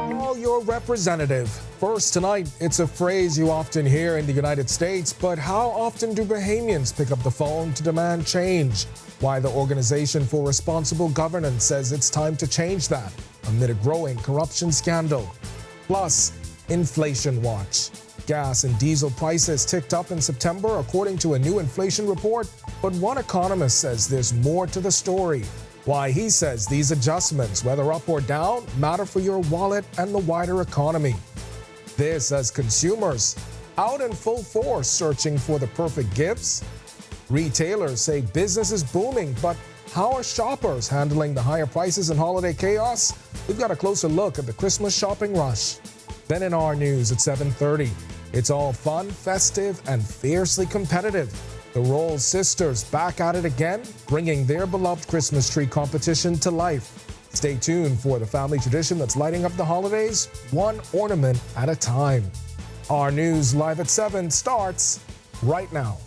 Call your representative. First tonight, it's a phrase you often hear in the United States, but how often do Bahamians pick up the phone to demand change? Why the Organization for Responsible Governance says it's time to change that amid a growing corruption scandal. Plus, Inflation Watch. Gas and diesel prices ticked up in September according to a new inflation report, but one economist says there's more to the story. Why he says these adjustments, whether up or down, matter for your wallet and the wider economy. This as consumers out in full force searching for the perfect gifts. Retailers say business is booming, but how are shoppers handling the higher prices and holiday chaos? We've got a closer look at the Christmas shopping rush. Then in our news at 7:30, it's all fun, festive, and fiercely competitive. The Rolls sisters back at it again, bringing their beloved Christmas tree competition to life. Stay tuned for the family tradition that's lighting up the holidays, one ornament at a time. Our news live at 7 starts right now.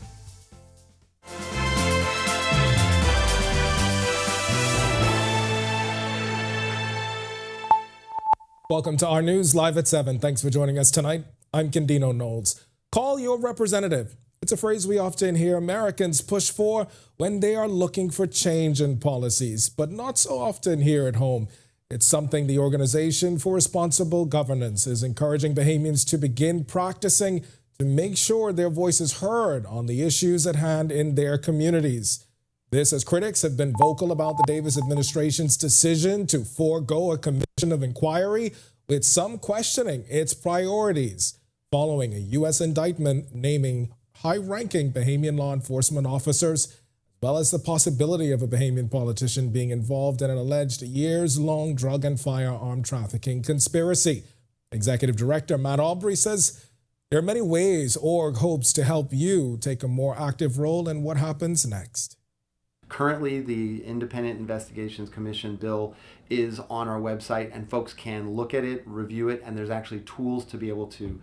Welcome to our news live at 7. Thanks for joining us tonight. I'm Candino Knowles. Call your representative. It's a phrase we often hear Americans push for when they are looking for change in policies, but not so often here at home. It's something the Organization for Responsible Governance is encouraging Bahamians to begin practicing to make sure their voice is heard on the issues at hand in their communities. This as critics have been vocal about the Davis administration's decision to forego a commission of inquiry, with some questioning its priorities following a U.S. indictment naming high-ranking Bahamian law enforcement officers, as well as the possibility of a Bahamian politician being involved in an alleged years-long drug and firearm trafficking conspiracy. Executive Director Matt Aubrey says there are many ways ORG hopes to help you take a more active role in what happens next. Currently, the Independent Investigations Commission bill is on our website, and folks can look at it, review it, and there's actually tools to be able to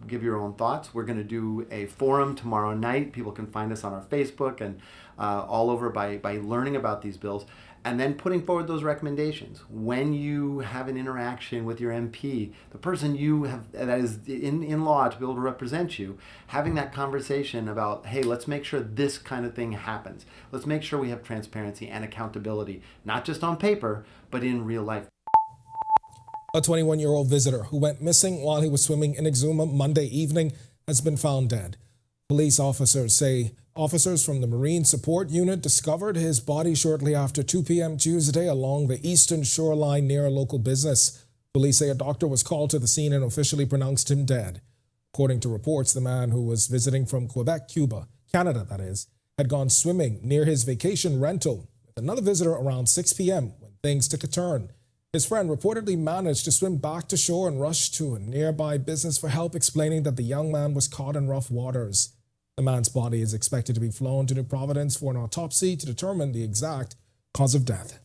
give your own thoughts. We're going to do a forum tomorrow night. People can find us on our Facebook and all over by learning about these bills and then putting forward those recommendations. When you have an interaction with your MP, the person you have that is in law to be able to represent you, having that conversation about, hey, let's make sure this kind of thing happens. Let's make sure we have transparency and accountability, not just on paper, but in real life. A 21-year-old visitor who went missing while he was swimming in Exuma Monday evening has been found dead. Police officers say officers from the Marine Support Unit discovered his body shortly after 2 p.m. Tuesday along the eastern shoreline near a local business. Police say a doctor was called to the scene and officially pronounced him dead. According to reports, the man, who was visiting from Quebec, Canada, had gone swimming near his vacation rental with another visitor around 6 p.m. when things took a turn. His friend reportedly managed to swim back to shore and rush to a nearby business for help, explaining that the young man was caught in rough waters. The man's body is expected to be flown to New Providence for an autopsy to determine the exact cause of death.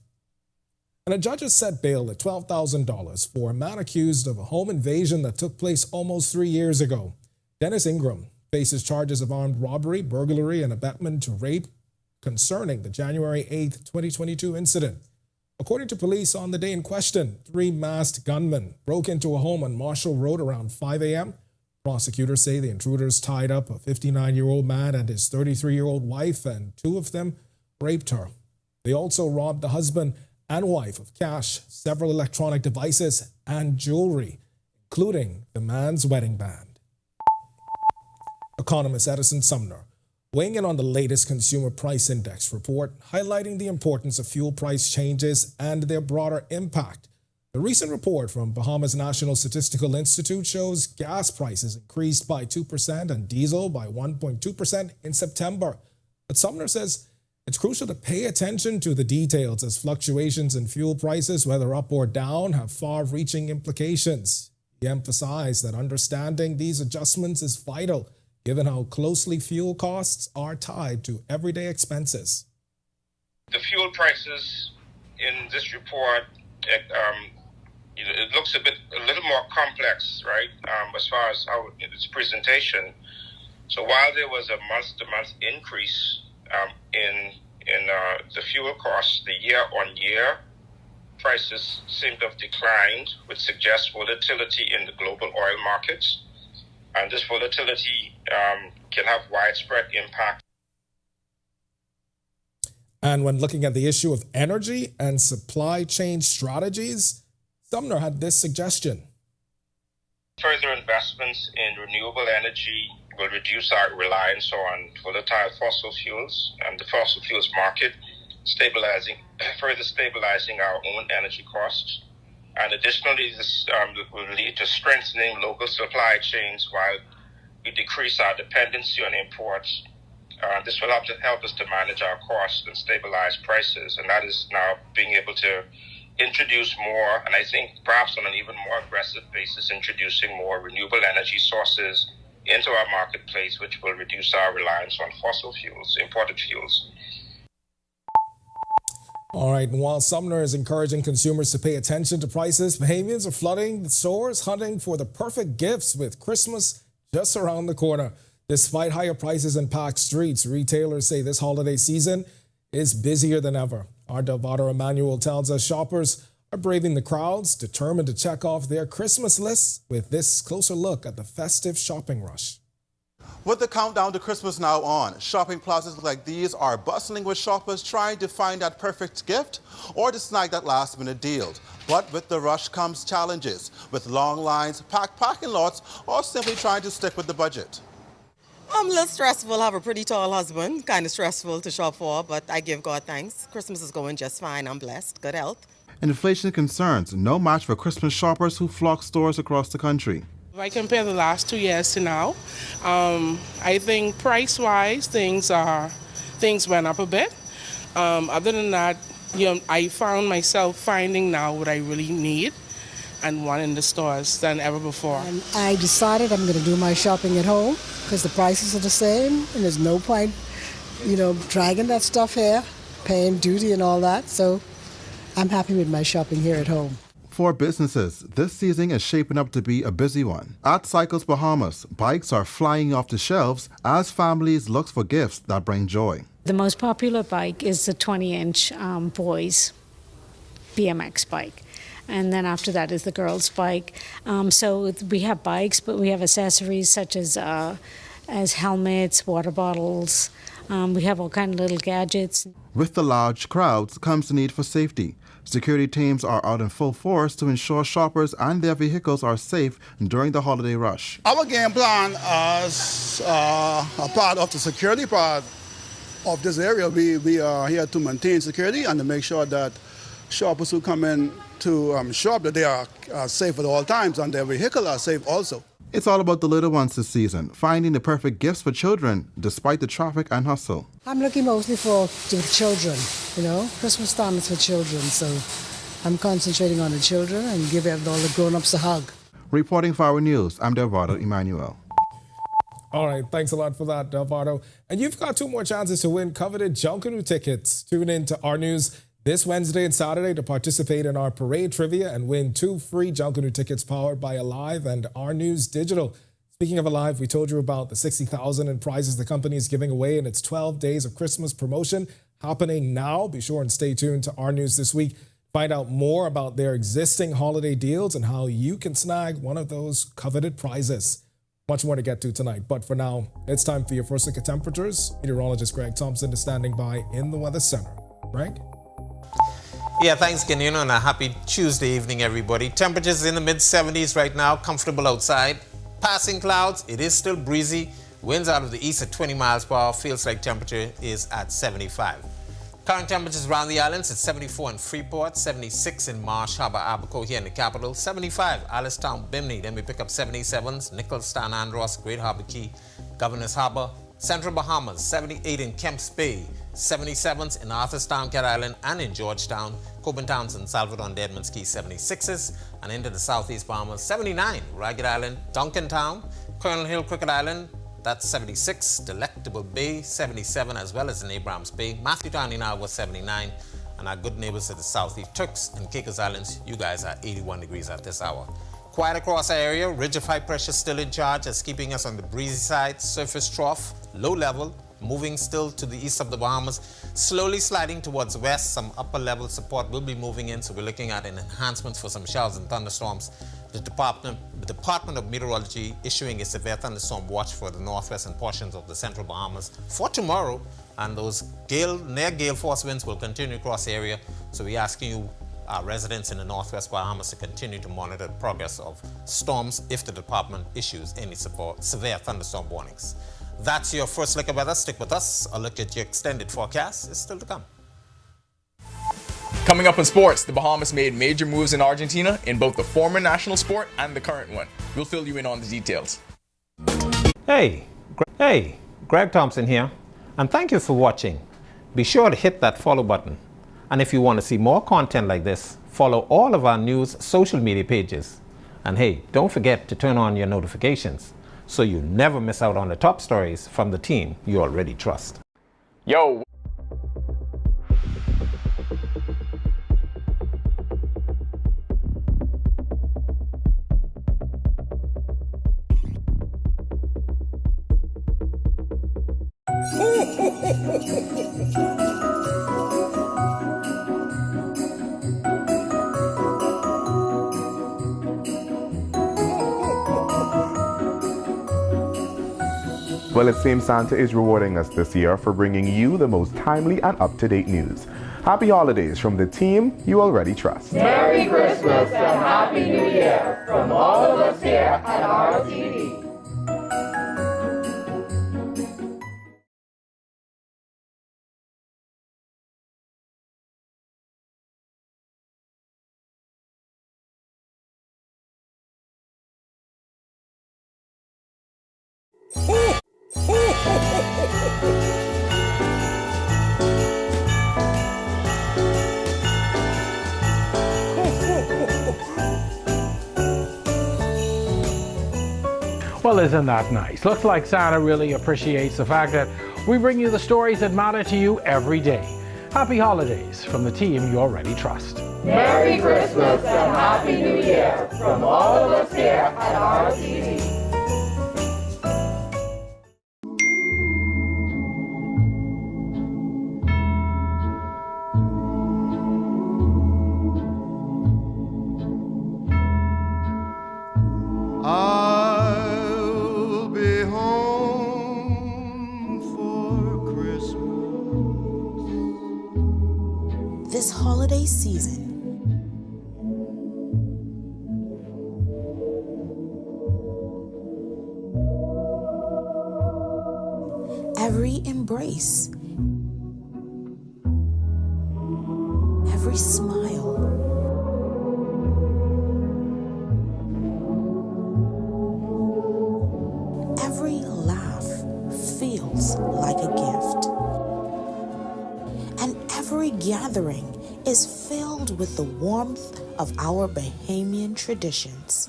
And a judge has set bail at $12,000 for a man accused of a home invasion that took place almost 3 years ago. Dennis Ingram faces charges of armed robbery, burglary, and abetment to rape concerning the January 8, 2022 incident. According to police, on the day in question, 3 masked gunmen broke into a home on Marshall Road around 5 a.m. Prosecutors say the intruders tied up a 59-year-old man and his 33-year-old wife, and 2 of them raped her. They also robbed the husband and wife of cash, several electronic devices, and jewelry, including the man's wedding band. Economist Edison Sumner weighing in on the latest Consumer Price Index report, highlighting the importance of fuel price changes and their broader impact. The recent report from Bahamas National Statistical Institute shows gas prices increased by 2% and diesel by 1.2% in September. But Sumner says it's crucial to pay attention to the details, as fluctuations in fuel prices, whether up or down, have far-reaching implications. He emphasized that understanding these adjustments is vital, given how closely fuel costs are tied to everyday expenses. The fuel prices in this report, it looks a little more complex, right? As far as how its presentation, So while there was a month-to-month increase in the fuel costs, the year-on-year prices seem to have declined, which suggests volatility in the global oil markets. And this volatility can have widespread impact. And when looking at the issue of energy and supply chain strategies, Sumner had this suggestion. Further investments in renewable energy will reduce our reliance on volatile fossil fuels and the fossil fuels market, further stabilizing our own energy costs. And additionally, this will lead to strengthening local supply chains while we decrease our dependency on imports. This will help us to manage our costs and stabilize prices, and that is now being able to introduce more, and I think perhaps on an even more aggressive basis, introducing more renewable energy sources into our marketplace, which will reduce our reliance on fossil fuels, imported fuels. All right, and while Sumner is encouraging consumers to pay attention to prices, Bahamians are flooding the stores, hunting for the perfect gifts with Christmas just around the corner. Despite higher prices and packed streets, retailers say this holiday season is busier than ever. Our Delvado Emmanuel tells us shoppers are braving the crowds, determined to check off their Christmas lists with this closer look at the festive shopping rush. With the countdown to Christmas now on, shopping plazas like these are bustling with shoppers trying to find that perfect gift or to snag that last-minute deal. But with the rush comes challenges, with long lines, packed parking lots, or simply trying to stick with the budget. I'm a little stressful. I have a pretty tall husband. Kind of stressful to shop for, but I give God thanks. Christmas is going just fine. I'm blessed. Good health. Inflation concerns, no match for Christmas shoppers who flock stores across the country. If I compare the last 2 years to now, I think price-wise things went up a bit. Other than that, I found myself finding now what I really need and want in the stores than ever before. And I decided I'm going to do my shopping at home because the prices are the same and there's no point, dragging that stuff here, paying duty and all that. So I'm happy with my shopping here at home. For businesses, this season is shaping up to be a busy one. At Cycles Bahamas, bikes are flying off the shelves as families look for gifts that bring joy. The most popular bike is the 20-inch boys BMX bike. And then after that is the girls' bike. So we have bikes, but we have accessories such as helmets, water bottles. We have all kinds of little gadgets. With the large crowds comes the need for safety. Security teams are out in full force to ensure shoppers and their vehicles are safe during the holiday rush. Our game plan as a part of the security part of this area, we are here to maintain security and to make sure that shoppers who come in to shop, that they are safe at all times and their vehicle are safe also. It's all about the little ones this season, finding the perfect gifts for children despite the traffic and hustle. I'm looking mostly for the children, Christmas time is for children, so I'm concentrating on the children and give all the grown-ups a hug. Reporting for our news, I'm Delvado Emmanuel. All right, thanks a lot for that, Delvado. And you've got 2 more chances to win coveted Junkanoo tickets. Tune in to our news this Wednesday and Saturday to participate in our parade trivia and win 2 free Junkanoo tickets powered by Alive and Our News Digital. Speaking of Alive, we told you about the $60,000 in prizes the company is giving away in its 12 Days of Christmas promotion happening now. Be sure and stay tuned to Our News this week. Find out more about their existing holiday deals and how you can snag one of those coveted prizes. Much more to get to tonight, but for now, it's time for your first look at temperatures. Meteorologist Greg Thompson is standing by in the Weather Center. Greg? Yeah, thanks, Kenino, and a happy Tuesday evening, everybody. Temperatures in the mid-70s right now, comfortable outside. Passing clouds, it is still breezy. Winds out of the east at 20 miles per hour. Feels like temperature is at 75. Current temperatures around the islands at 74 in Freeport, 76 in Marsh Harbor, Abaco here in the capital, 75 Alistown, Bimini. Then we pick up 77s, Nichols, Stan Andros, Great Harbor Key, Governor's Harbor, Central Bahamas, 78 in Kemps Bay, 77s in Arthurstown, Cat Island, and in Georgetown, Coben Townsend, Salvador, and Deadman's Key, 76s, and into the Southeast Bahamas, 79, Ragged Island, Duncantown, Colonel Hill, Crooked Island, that's 76, Delectable Bay, 77, as well as in Abrahams Bay, Matthewtown in Iowa, 79, and our good neighbors at the Southeast, Turks and Caicos Islands, you guys are 81 degrees at this hour. Quiet across our area, ridge of high pressure still in charge, as keeping us on the breezy side, surface trough, low level, moving still to the east of the Bahamas, slowly sliding towards west. Some upper level support will be moving in, so we're looking at an enhancement for some showers and thunderstorms. The Department of Meteorology issuing a severe thunderstorm watch for the northwest and portions of the central Bahamas for tomorrow, and those near gale force winds will continue across the area, so we're asking you, our residents in the northwest Bahamas, to continue to monitor the progress of storms if the department issues any severe thunderstorm warnings. That's your first look at weather. Stick with us. A look at your extended forecast is still to come. Coming up in sports, the Bahamas made major moves in Argentina in both the former national sport and the current one. We'll fill you in on the details. Hey, Greg Thompson here, and thank you for watching. Be sure to hit that follow button. And if you want to see more content like this, follow all of our news social media pages. And hey, don't forget to turn on your notifications so you never miss out on the top stories from the team you already trust. Yo. Well, it seems Santa is rewarding us this year for bringing you the most timely and up-to-date news. Happy holidays from the team you already trust. Merry Christmas and Happy New Year from all of us here at RTD. Well, isn't that nice? Looks like Santa really appreciates the fact that we bring you the stories that matter to you every day. Happy holidays from the team you already trust. Merry Christmas and Happy New Year from all of us here at RTD. I'll be home for Christmas. This holiday season, every embrace, every smile, every laugh feels like a gift. And every gathering is filled with the warmth of our Bahamian traditions.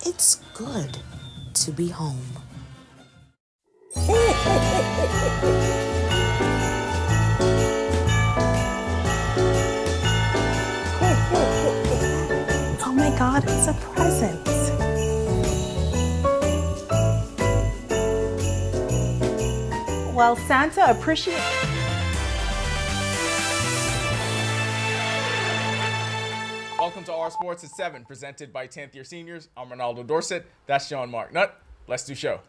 It's good to be home. Oh my God, it's a present. Well, Santa appreciates. Welcome to Our Sports at 7, presented by 10th Year Seniors. I'm Ronaldo Dorset. That's John Mark Nutt. Let's do show.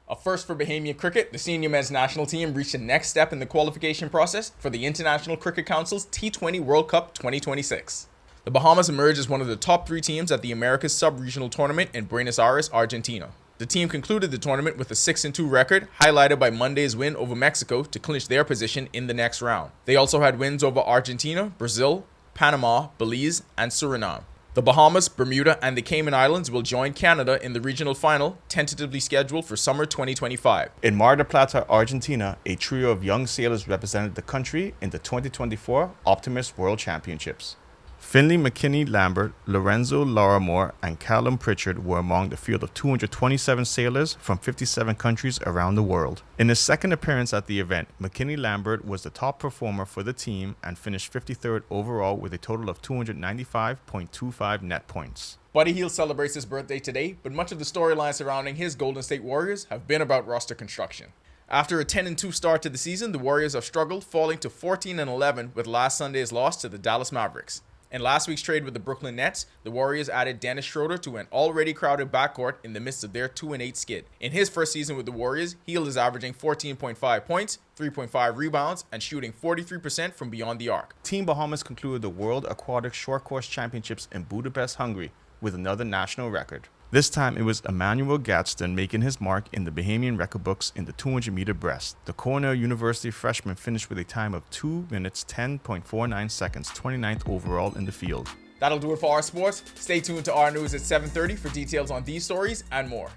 A first for Bahamian cricket, the senior men's national team reached the next step in the qualification process for the International Cricket Council's T20 World Cup 2026. The Bahamas emerged as one of the top 3 teams at the Americas Sub-Regional Tournament in Buenos Aires, Argentina. The team concluded the tournament with a 6-2 record, highlighted by Monday's win over Mexico to clinch their position in the next round. They also had wins over Argentina, Brazil, Panama, Belize, and Suriname. The Bahamas, Bermuda, and the Cayman Islands will join Canada in the regional final, tentatively scheduled for summer 2025. In Mar del Plata, Argentina, a trio of young sailors represented the country in the 2024 Optimus World Championships. Finley McKinney Lambert, Lorenzo Laramore, and Callum Pritchard were among the field of 227 sailors from 57 countries around the world. In his second appearance at the event, McKinney Lambert was the top performer for the team and finished 53rd overall with a total of 295.25 net points. Buddy Hield celebrates his birthday today, but much of the storyline surrounding his Golden State Warriors have been about roster construction. After a 10-2 start to the season, the Warriors have struggled, falling to 14-11 with last Sunday's loss to the Dallas Mavericks. In last week's trade with the Brooklyn Nets, the Warriors added Dennis Schroeder to an already crowded backcourt in the midst of their 2-8 skid. In his first season with the Warriors, Hield is averaging 14.5 points, 3.5 rebounds, and shooting 43% from beyond the arc. Team Bahamas concluded the World Aquatic Short Course Championships in Budapest, Hungary, with another national record. This time, it was Emmanuel Gadsden making his mark in the Bahamian record books in the 200-meter breast. The Cornell University freshman finished with a time of 2 minutes 10.49 seconds, 29th overall in the field. That'll do it for our sports. Stay tuned to our news at 7:30 for details on these stories and more.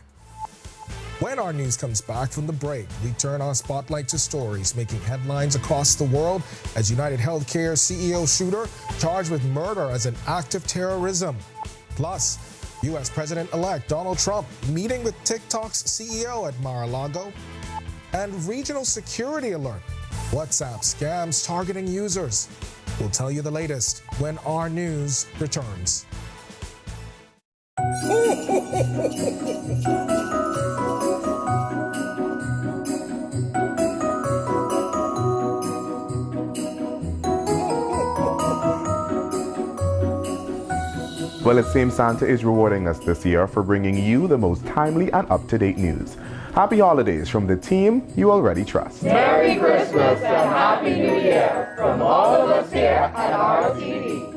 When our news comes back from the break, we turn our spotlight to stories making headlines across the world as United Healthcare CEO Shooter charged with murder as an act of terrorism. Plus, U.S. President-elect Donald Trump meeting with TikTok's CEO at Mar-a-Lago. And regional security alert. WhatsApp scams targeting users. We'll tell you the latest when our news returns. Well, it seems Santa is rewarding us this year for bringing you the most timely and up-to-date news. Happy holidays from the team you already trust. Merry Christmas and Happy New Year from all of us here at RTV.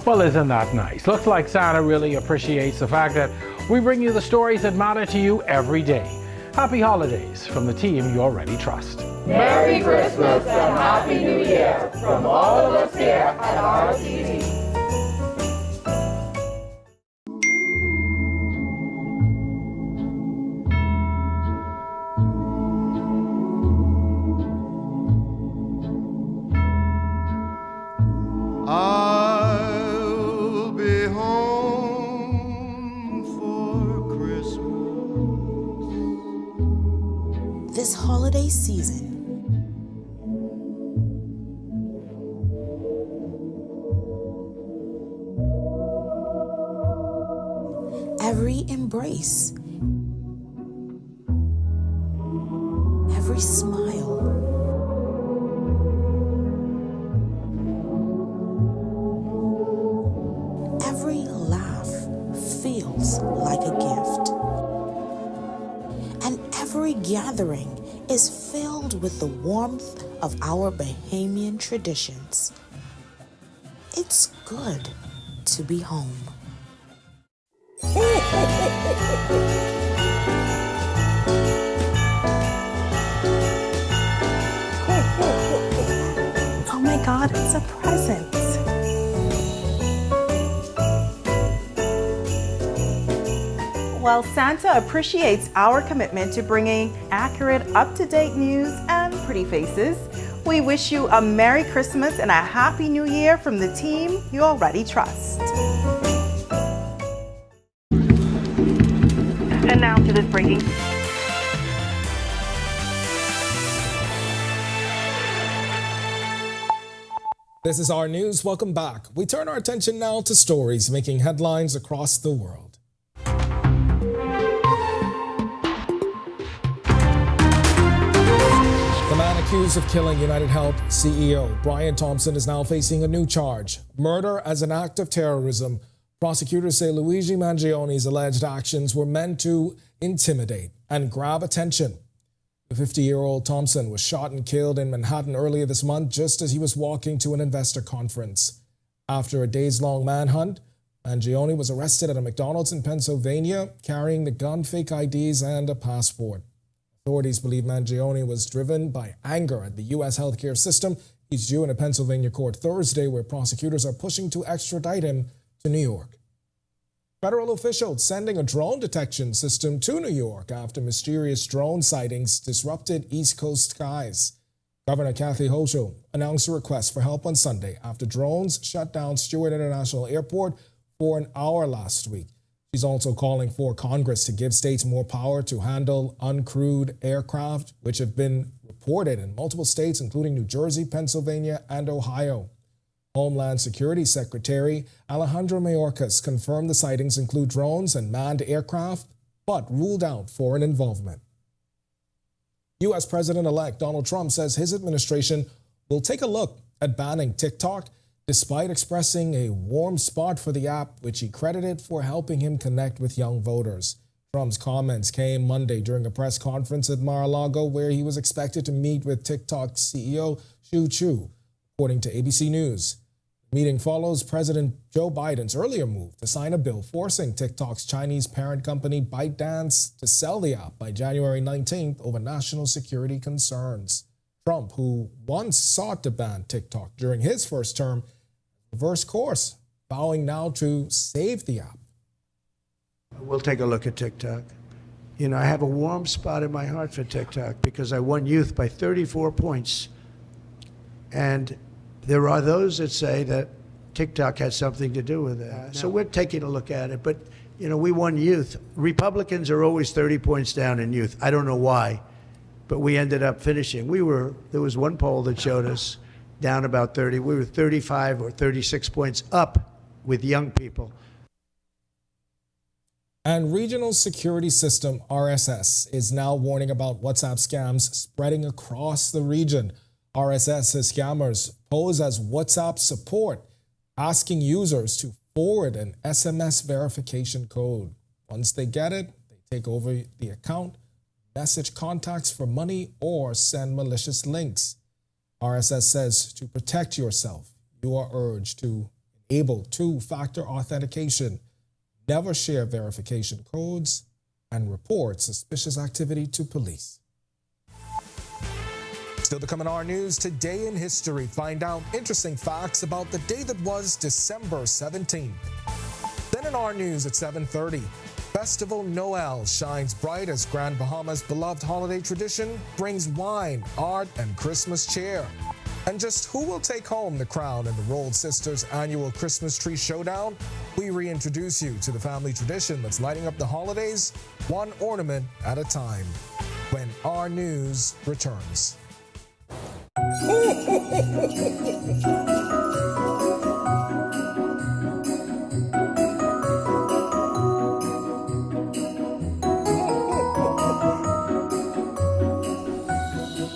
Well, isn't that nice? Looks like Santa really appreciates the fact that we bring you the stories that matter to you every day. Happy holidays from the team you already trust. Merry Christmas and Happy New Year from all of us here at RTV. I'll be home for Christmas. This holiday season, every embrace, every smile, every laugh feels like a gift. And every gathering is filled with the warmth of our Bahamian traditions. It's good to be home. Oh my God, it's a present. Well, Santa appreciates our commitment to bringing accurate, up-to-date news and pretty faces. We wish you a Merry Christmas and a Happy New Year from the team you already trust. And now to this breaking. This is our news. Welcome back. We turn our attention now to stories making headlines across the world. The man accused of killing United Health CEO Brian Thompson is now facing a new charge: murder as an act of terrorism. Prosecutors say Luigi Mangioni's alleged actions were meant to intimidate and grab attention. The 50-year-old Thompson was shot and killed in Manhattan earlier this month just as he was walking to an investor conference. After a days-long manhunt, Mangioni was arrested at a McDonald's in Pennsylvania carrying the gun, fake IDs, and a passport. Authorities believe Mangioni was driven by anger at the U.S. healthcare system. He's due in a Pennsylvania court Thursday, where prosecutors are pushing to extradite him to New York. Federal officials sending a drone detection system to New York after mysterious drone sightings disrupted East Coast skies. Governor Kathy Hochul announced a request for help on Sunday after drones shut down Stewart International Airport for an hour last week. She's also calling for Congress to give states more power to handle uncrewed aircraft, which have been reported in multiple states, including New Jersey, Pennsylvania, and Ohio. Homeland Security Secretary Alejandro Mayorkas confirmed the sightings include drones and manned aircraft, but ruled out foreign involvement. U.S. President-elect Donald Trump says his administration will take a look at banning TikTok, despite expressing a warm spot for the app, which he credited for helping him connect with young voters. Trump's comments came Monday during a press conference at Mar-a-Lago, where he was expected to meet with TikTok CEO Shou Chew, according to ABC News. The meeting follows President Joe Biden's earlier move to sign a bill forcing TikTok's Chinese parent company ByteDance to sell the app by January 19th over national security concerns. Trump, who once sought to ban TikTok during his first term, reversed course, vowing now to save the app. We'll take a look at TikTok. You know, I have a warm spot in my heart for TikTok because I won youth by 34 points. And there are those that say that TikTok had something to do with that. So we're taking a look at it. But, you know, we won youth. Republicans are always 30 points down in youth. I don't know why, but we ended up finishing. There was one poll that showed us down about 30. We were 35 or 36 points up with young people. And Regional Security System, RSS, is now warning about WhatsApp scams spreading across the region. RSS says scammers pose as WhatsApp support, asking users to forward an SMS verification code. Once they get it, they take over the account, message contacts for money, or send malicious links. RSS says to protect yourself, you are urged to enable two-factor authentication, never share verification codes, and report suspicious activity to police. Still to come in our news, today in history, find out interesting facts about the day that was December 17th. Then in our news at 7:30, Festival Noel shines bright as Grand Bahama's beloved holiday tradition brings wine, art, and Christmas cheer. And just who will take home the crown in the Rolled Sisters annual Christmas Tree Showdown? We reintroduce you to the family tradition that's lighting up the holidays, one ornament at a time, when our news returns.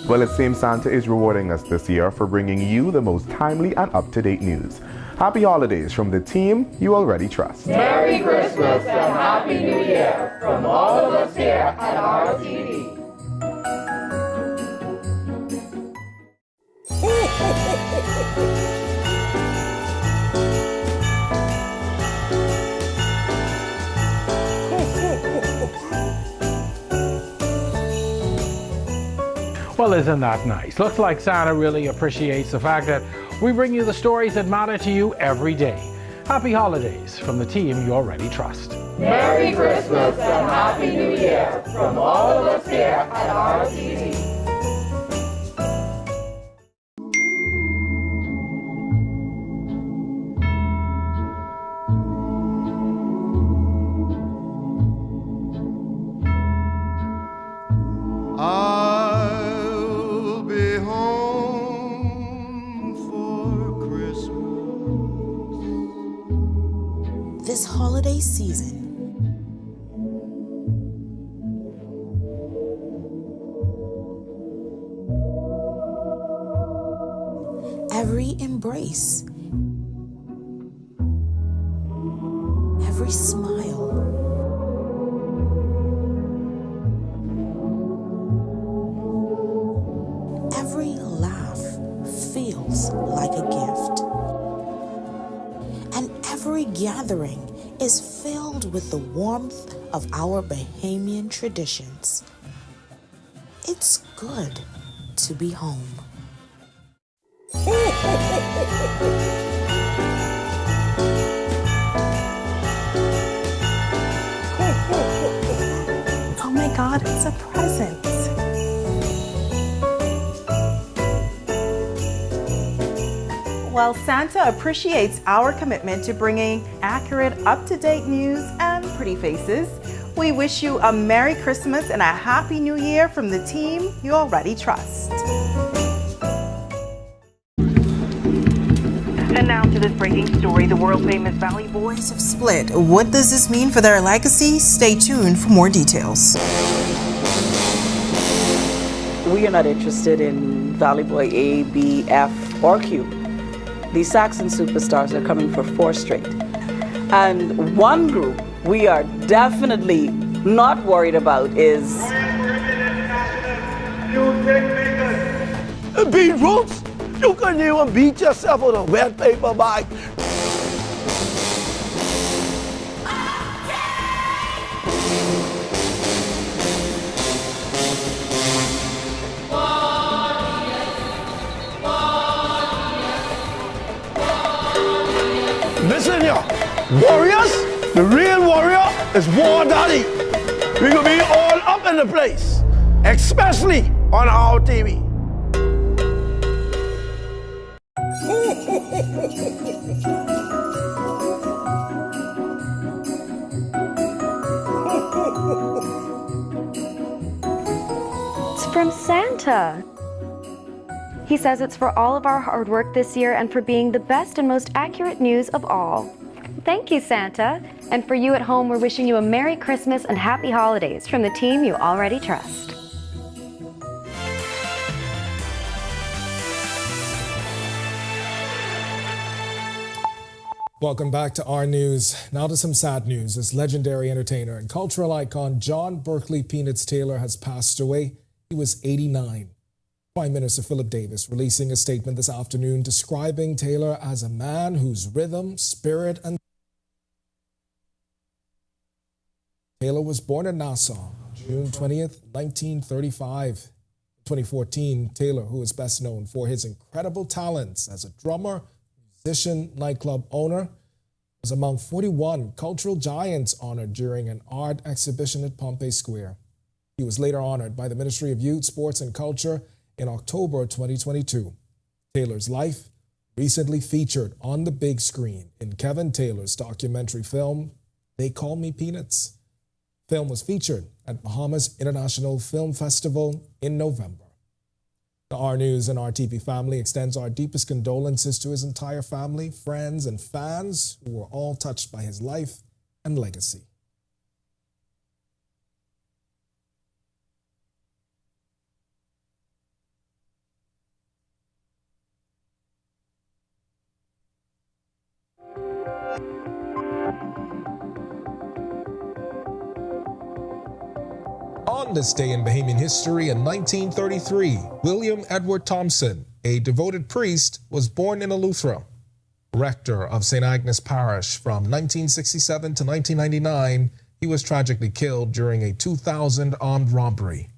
Well, it seems Santa is rewarding us this year for bringing you the most timely and up-to-date news. Happy holidays from the team you already trust. Merry Christmas and Happy New Year from all of us here at RTD. Well, isn't that nice? Looks like Santa really appreciates the fact that we bring you the stories that matter to you every day. Happy holidays from the team you already trust. Merry Christmas and Happy New Year from all of us here at RTD. I'll be home for Christmas. This holiday season, every embrace, every smile, every laugh feels like a gift. And every gathering is filled with the warmth of our Bahamian traditions. It's good to be home. Oh my God, it's a present. While Santa appreciates our commitment to bringing accurate, up-to-date news and pretty faces, we wish you a Merry Christmas and a Happy New Year from the team you already trust. And now to this breaking story. The world-famous Valley Boys have split. What does this mean for their legacy? Stay tuned for more details. We are not interested in Valley Boy A, B, F, or Q. The Saxon superstars are coming for 4 straight. And one group we are definitely not worried about is Beat Roots. You couldn't even beat yourself with a wet paper bag. Listen here, warriors, the real warrior is War Daddy. We gonna be all up in the place, especially on our TV. It's from Santa. He says it's for all of our hard work this year and for being the best and most accurate news of all. Thank you, Santa. And for you at home, we're wishing you a Merry Christmas and Happy Holidays from the team you already trust. Welcome back to our news. Now to some sad news as legendary entertainer and cultural icon John Berkeley Peanuts Taylor has passed away. He was 89. Prime Minister Philip Davis releasing a statement this afternoon describing Taylor as a man whose rhythm, spirit, and Taylor was born in Nassau, June 20th, 1935. In 2014, Taylor, who is best known for his incredible talents as a drummer, musician, nightclub owner, was among 41 cultural giants honored during an art exhibition at Pompey Square. He was later honored by the Ministry of Youth, Sports and Culture in October 2022. Taylor's life recently featured on the big screen in Kevin Taylor's documentary film, They Call Me Peanuts. The film was featured at Bahamas International Film Festival in November. The R News and RTV family extends our deepest condolences to his entire family, friends, and fans who were all touched by his life and legacy. On this day in Bahamian history in 1933, William Edward Thompson, a devoted priest, was born in Eleuthera. Rector of St. Agnes Parish from 1967 to 1999, he was tragically killed during a 2000 armed robbery.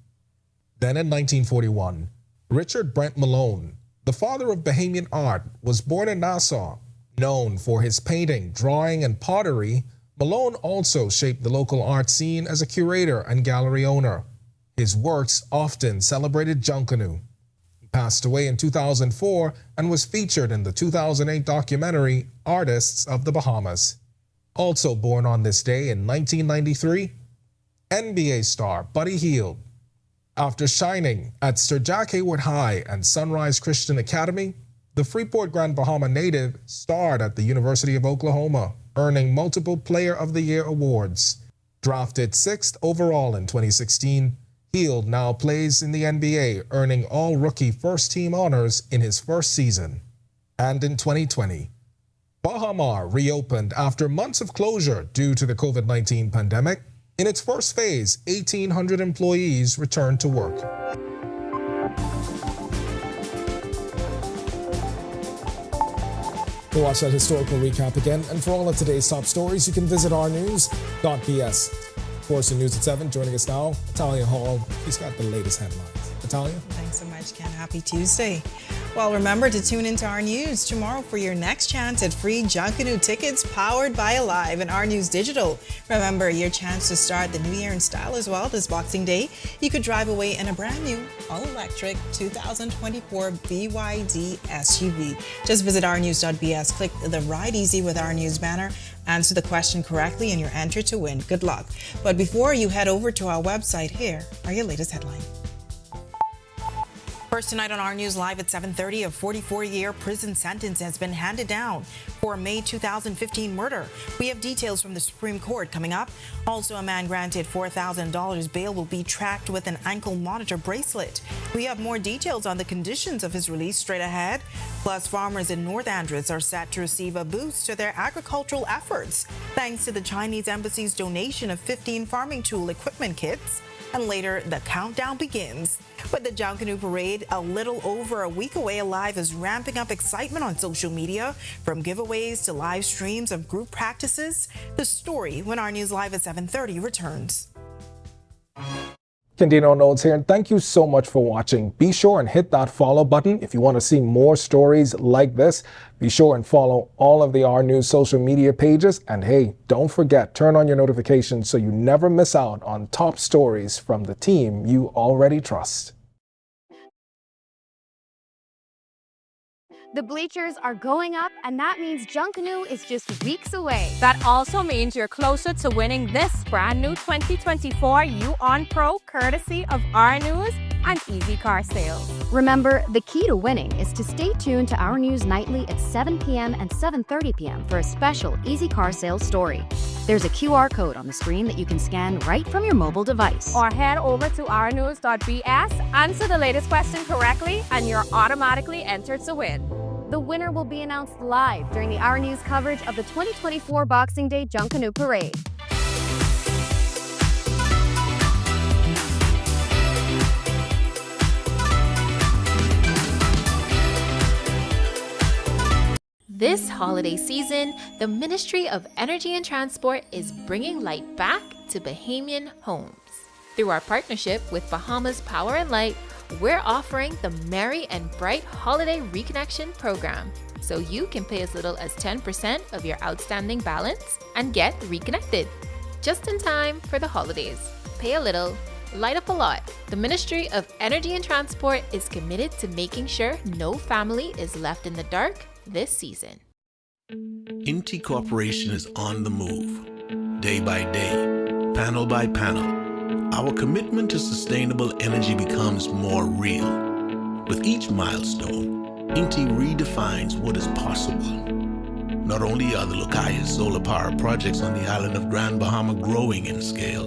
Then in 1941, Richard Brent Malone, the father of Bahamian art, was born in Nassau. Known for his painting, drawing, and pottery, Malone also shaped the local art scene as a curator and gallery owner. His works often celebrated Junkanoo. He passed away in 2004 and was featured in the 2008 documentary Artists of the Bahamas. Also born on this day in 1993, NBA star Buddy Hield. After shining at Sir Jack Hayward High and Sunrise Christian Academy, the Freeport Grand Bahama native starred at the University of Oklahoma, earning multiple Player of the Year awards. Drafted 6th overall in 2016, Hield now plays in the NBA, earning all-rookie first-team honors in his first season. And in 2020, Baha Mar reopened after months of closure due to the COVID-19 pandemic. In its first phase, 1,800 employees returned to work. To watch that historical recap again, and for all of today's top stories, you can visit ournews.ps. Of course, in News at 7, joining us now, Talia Hall. She's got the latest headlines. Natalia? Thanks so much, Ken. Happy Tuesday. Well, remember to tune into our news tomorrow for your next chance at free Junkanoo tickets powered by Alive and our News Digital. Remember your chance to start the new year in style as well this Boxing Day. You could drive away in a brand new, all-electric 2024 BYD SUV. Just visit ournews.bs, click the Ride Easy with Our News banner, answer the question correctly, and you're entered to win. Good luck. But before you head over to our website, here are your latest headlines. First tonight on our News Live at 7:30, a 44-year prison sentence has been handed down for a May 2015 murder. We have details from the Supreme Court coming up. Also, a man granted $4,000 bail will be tracked with an ankle monitor bracelet. We have more details on the conditions of his release straight ahead. Plus, farmers in North Andros are set to receive a boost to their agricultural efforts thanks to the Chinese Embassy's donation of 15 farming tool equipment kits. And later, the countdown begins. With the Junkanoo Parade a little over a week away, Alive is ramping up excitement on social media, from giveaways to live streams of group practices. The story when our News Live at 7:30 returns. Candino Notes here, and thank you so much for watching. Be sure and hit that follow button if you want to see more stories like this. Be sure and follow all of the R News social media pages. And hey, don't forget, turn on your notifications so you never miss out on top stories from the team you already trust. The bleachers are going up, and that means Junkanoo is just weeks away. That also means you're closer to winning this brand new 2024 U-On Pro, courtesy of Our News and Easy Car Sales. Remember, the key to winning is to stay tuned to Our News nightly at 7 p.m. and 7:30 p.m. for a special Easy Car Sales story. There's a QR code on the screen that you can scan right from your mobile device. Or head over to ournews.bs, answer the latest question correctly, and you're automatically entered to win. The winner will be announced live during the Our News coverage of the 2024 Boxing Day Junkanoo Parade. This holiday season, the Ministry of Energy and Transport is bringing light back to Bahamian homes. Through our partnership with Bahamas Power and Light, we're offering the Merry and Bright Holiday Reconnection Program, so you can pay as little as 10% of your outstanding balance and get reconnected, just in time for the holidays. Pay a little, light up a lot. The Ministry of Energy and Transport is committed to making sure no family is left in the dark this season. Inti Corporation is on the move, day by day, panel by panel. Our commitment to sustainable energy becomes more real. With each milestone, Inti redefines what is possible. Not only are the Lucayas solar power projects on the island of Grand Bahama growing in scale,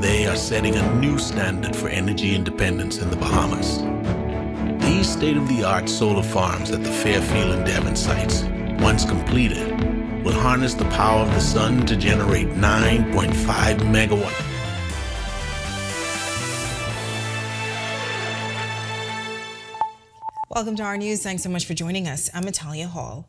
they are setting a new standard for energy independence in the Bahamas. These state-of-the-art solar farms at the Fairfield and Devon sites, once completed, will harness the power of the sun to generate 9.5 megawatts. Welcome to our news. Thanks so much for joining us. I'm Natalia Hall.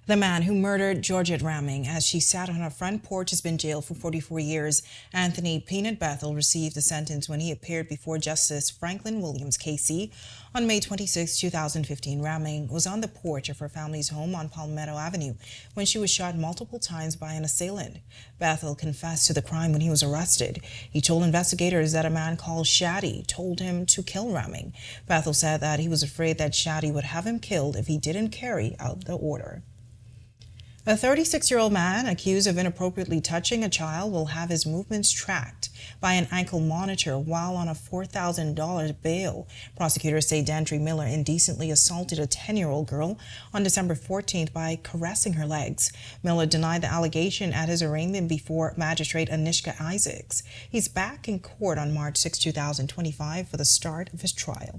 The man who murdered Georgette Ramming as she sat on her front porch has been jailed for 44 years. Anthony Peanut Bethel received a sentence when he appeared before Justice Franklin Williams KC on May 26, 2015. Ramming was on the porch of her family's home on Palmetto Avenue when she was shot multiple times by an assailant. Bethel confessed to the crime when he was arrested. He told investigators that a man called Shaddy told him to kill Ramming. Bethel said that he was afraid that Shaddy would have him killed if he didn't carry out the order. A 36-year-old man accused of inappropriately touching a child will have his movements tracked by an ankle monitor while on a $4,000 bail. Prosecutors say Dantry Miller indecently assaulted a 10-year-old girl on December 14th by caressing her legs. Miller denied the allegation at his arraignment before Magistrate Anishka Isaacs. He's back in court on March 6, 2025 for the start of his trial.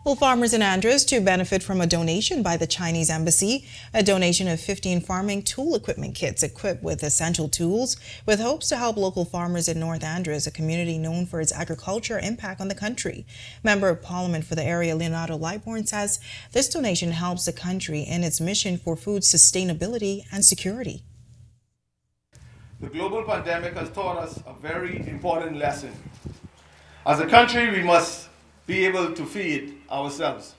Will farmers in Andros to benefit from a donation by the Chinese Embassy, a donation of 15 farming tool equipment kits equipped with essential tools, with hopes to help local farmers in North Andros, a community known for its agriculture impact on the country. Member of Parliament for the area, Leonardo Lightbourne, says this donation helps the country in its mission for food sustainability and security. The global pandemic has taught us a very important lesson. As a country, we must be able to feed ourselves.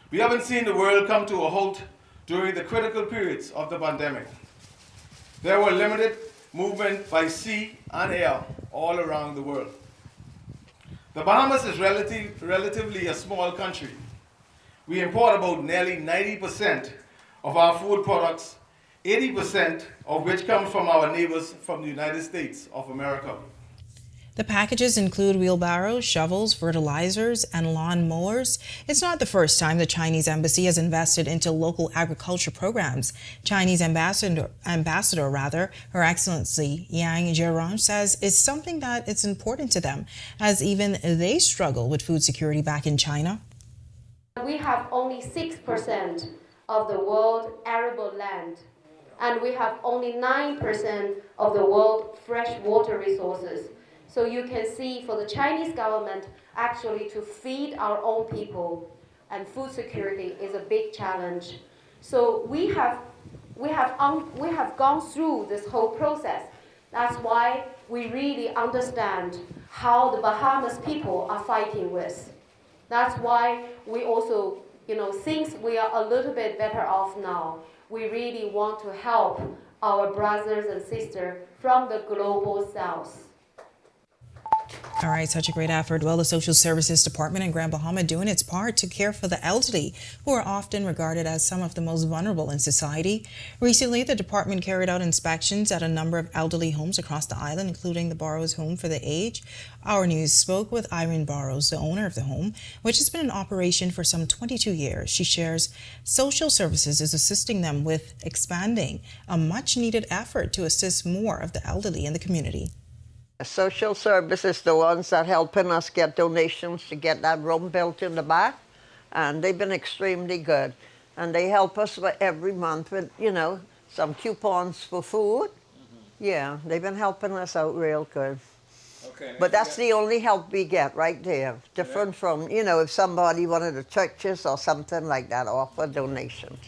We haven't seen the world come to a halt during the critical periods of the pandemic. There were limited movement by sea and air all around the world. The Bahamas is relatively a small country. We import about nearly 90% of our food products, 80% of which comes from our neighbors from the United States of America. The packages include wheelbarrows, shovels, fertilizers, and lawn mowers. It's not the first time the Chinese embassy has invested into local agriculture programs. Chinese ambassador, Her Excellency Yang Jieran, says it's something that it's important to them, as even they struggle with food security back in China. We have only 6% of the world arable land, and we have only 9% of the world freshwater resources. So you can see for the Chinese government, actually to feed our own people and food security is a big challenge. So we have gone through this whole process. That's why we really understand how the Bahamas people are fighting with. That's why we also, since we are a little bit better off now, we really want to help our brothers and sisters from the global south. All right, such a great effort. Well, the Social Services Department in Grand Bahama doing its part to care for the elderly, who are often regarded as some of the most vulnerable in society. Recently, the department carried out inspections at a number of elderly homes across the island, including the Burrows Home for the Aged. Our news spoke with Irene Burrows, the owner of the home, which has been in operation for some 22 years. She shares social services is assisting them with expanding a much-needed effort to assist more of the elderly in the community. Social services, the ones that helping us get donations to get that room built in the back, and they've been extremely good. And they help us every month with, some coupons for food. Yeah, they've been helping us out real good. Okay. But that's the only help we get right there. Different from, if somebody, one of the churches or something like that, offer donations.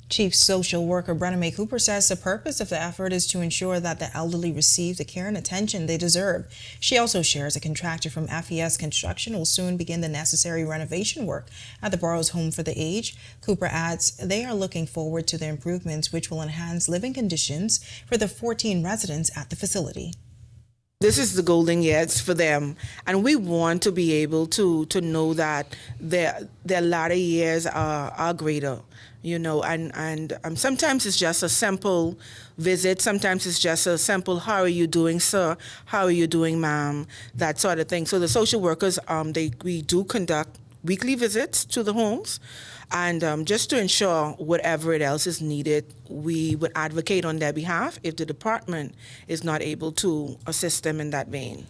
Chief Social Worker Brenna May Cooper says the purpose of the effort is to ensure that the elderly receive the care and attention they deserve. She also shares a contractor from FES Construction will soon begin the necessary renovation work at the Burrows Home for the Aged. Cooper adds they are looking forward to the improvements which will enhance living conditions for the 14 residents at the facility. This is the golden years for them, and we want to be able to know that their latter years are greater, and sometimes it's just a simple visit, sometimes it's just a simple, how are you doing, sir, how are you doing, ma'am, that sort of thing. So the social workers, we do conduct weekly visits to the homes, and just to ensure whatever else is needed, we would advocate on their behalf if the department is not able to assist them in that vein.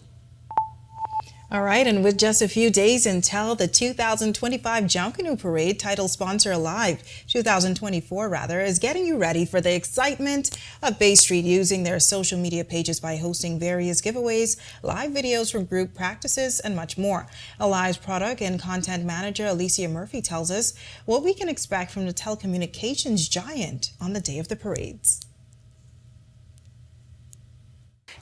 All right, and with just a few days until the 2025 Junkanoo Parade, title sponsor Alive 2024 is getting you ready for the excitement of Bay Street using their social media pages by hosting various giveaways, live videos from group practices, and much more. Alive's product and content manager Alicia Murphy tells us what we can expect from the telecommunications giant on the day of the parades.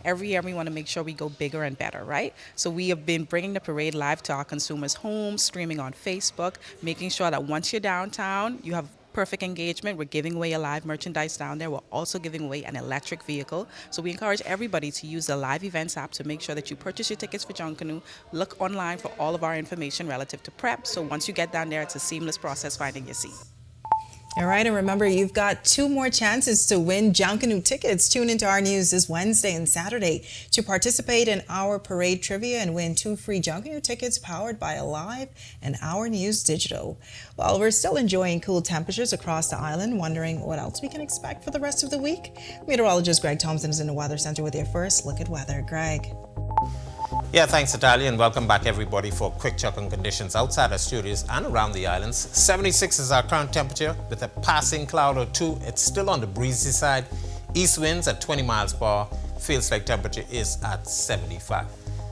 Every year we want to make sure we go bigger and better, right? So we have been bringing the parade live to our consumers' homes, streaming on Facebook, making sure that once you're downtown, you have perfect engagement. We're giving away a live merchandise down there. We're also giving away an electric vehicle. So we encourage everybody to use the Live Events app to make sure that you purchase your tickets for Junkanoo. Look online for all of our information relative to prep. So once you get down there, it's a seamless process finding your seat. All right, and remember, you've got 2 more chances to win Junkanoo tickets. Tune into our news this Wednesday and Saturday to participate in our parade trivia and win 2 free Junkanoo tickets powered by Alive and Our News Digital. Well, we're still enjoying cool temperatures across the island, wondering what else we can expect for the rest of the week. Meteorologist Greg Thompson is in the Weather Center with your first look at weather. Greg. Yeah, thanks, Natalia, and welcome back, everybody, for a quick check on conditions outside our studios and around the islands. 76 is our current temperature with a passing cloud or 2. It's still on the breezy side. East winds at 20 miles per hour. Feels like temperature is at 75.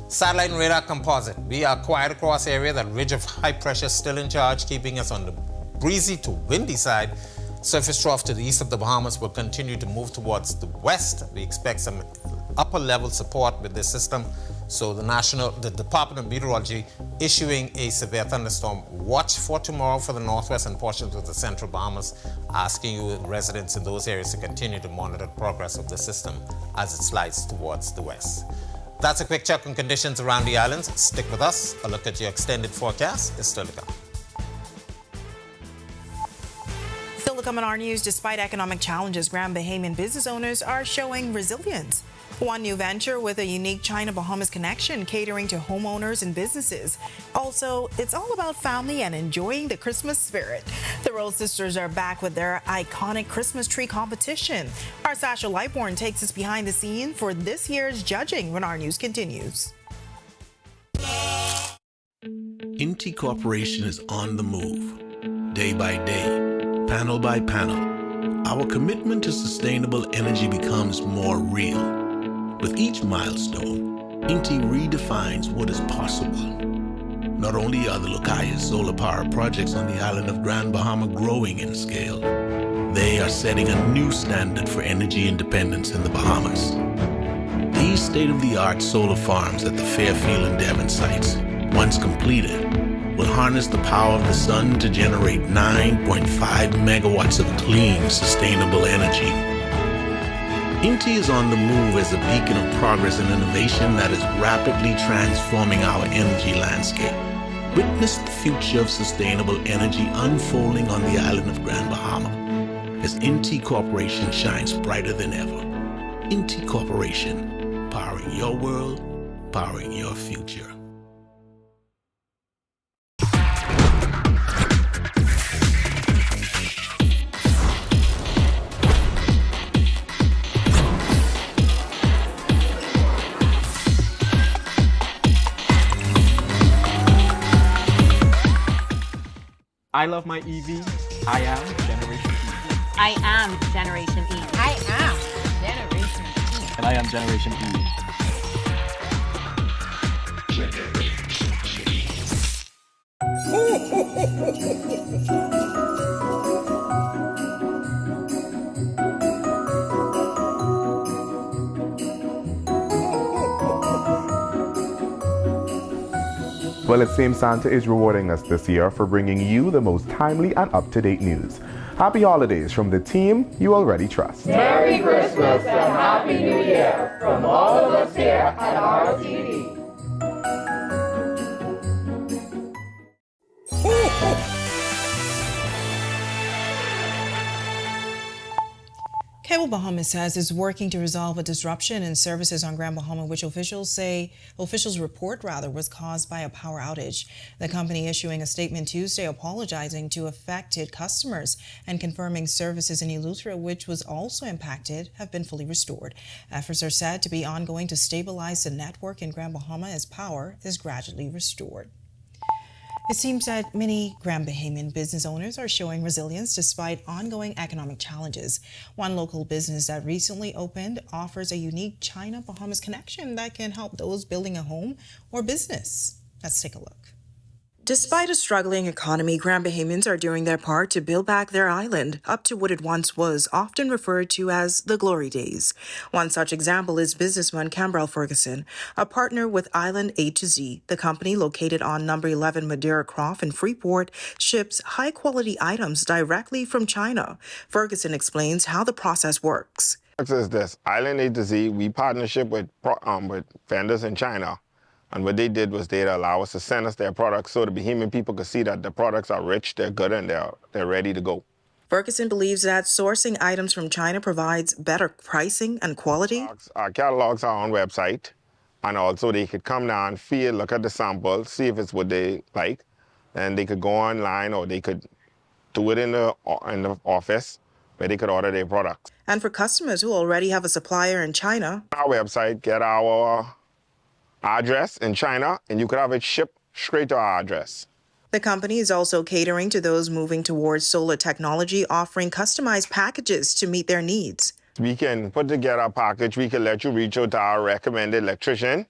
Satellite and radar composite. We are quiet across area. That ridge of high pressure still in charge, keeping us on the breezy to windy side. Surface trough to the east of the Bahamas will continue to move towards the west. We expect some upper level support with this system So the Department of Meteorology issuing a severe thunderstorm watch for tomorrow for the northwestern portions of the central Bahamas, asking you residents in those areas to continue to monitor the progress of the system as it slides towards the west. That's a quick check on conditions around the islands. Stick with us. A look at your extended forecast is still to come. Still to come in our news, despite economic challenges, Grand Bahamian business owners are showing resilience. One new venture with a unique China-Bahamas connection, catering to homeowners and businesses. Also, it's all about family and enjoying the Christmas spirit. The Rose Sisters are back with their iconic Christmas tree competition. Our Sasha Lightborn takes us behind the scene for this year's judging when our news continues. Inti Corporation is on the move, day by day, panel by panel. Our commitment to sustainable energy becomes more real. With each milestone, Inti redefines what is possible. Not only are the Lucayas solar power projects on the island of Grand Bahama growing in scale, they are setting a new standard for energy independence in the Bahamas. These state-of-the-art solar farms at the Fairfield and Devon sites, once completed, will harness the power of the sun to generate 9.5 megawatts of clean, sustainable energy. Inti is on the move as a beacon of progress and innovation that is rapidly transforming our energy landscape. Witness the future of sustainable energy unfolding on the island of Grand Bahama as Inti Corporation shines brighter than ever. Inti Corporation, powering your world, powering your future. I love my EV. I am Generation E. I am Generation E. I am Generation E. And I am Generation E. Well, it seems Santa is rewarding us this year for bringing you the most timely and up-to-date news. Happy holidays from the team you already trust. Merry Christmas and Happy New Year from all of us here at RTV. Cable Bahamas says it's working to resolve a disruption in services on Grand Bahama, which officials report was caused by a power outage. The company issuing a statement Tuesday apologizing to affected customers and confirming services in Eleuthera, which was also impacted, have been fully restored. Efforts are said to be ongoing to stabilize the network in Grand Bahama as power is gradually restored. It seems that many Grand Bahamian business owners are showing resilience despite ongoing economic challenges. One local business that recently opened offers a unique China-Bahamas connection that can help those building a home or business. Let's take a look. Despite a struggling economy, Grand Bahamians are doing their part to build back their island up to what it once was, often referred to as the glory days. One such example is businessman Cambrell Ferguson, a partner with Island A to Z. The company, located on number 11 Madeira Croft in Freeport, ships high-quality items directly from China. Ferguson explains how the process works. Is this Island A to Z? We partnership with vendors in China. And what they did was they'd allow us to send us their products so the Bahamian people could see that the products are rich, they're good, and they're ready to go. Ferguson believes that sourcing items from China provides better pricing and quality. Our catalogs are on website, and also they could come down, feel, look at the sample, see if it's what they like, and they could go online or they could do it in the office where they could order their products. And for customers who already have a supplier in China, our website, get our address in China, and you could have it shipped straight to our address. The company is also catering to those moving towards solar technology, offering customized packages to meet their needs. We can put together a package. We can let you reach out to our recommended electrician.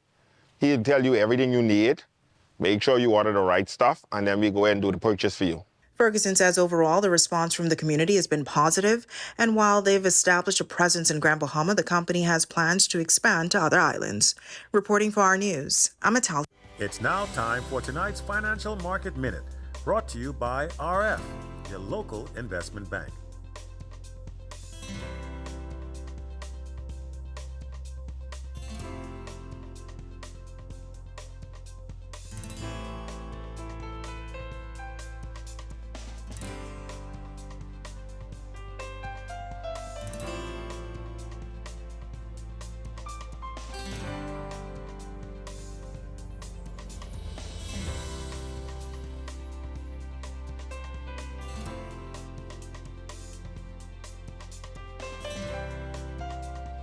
He'll tell you everything you need. Make sure you order the right stuff, and then we go ahead and do the purchase for you. Ferguson says overall the response from the community has been positive, and while they've established a presence in Grand Bahama, the company has plans to expand to other islands. Reporting for our news, I'm Natalia. It's now time for tonight's Financial Market Minute, brought to you by RF, your local investment bank.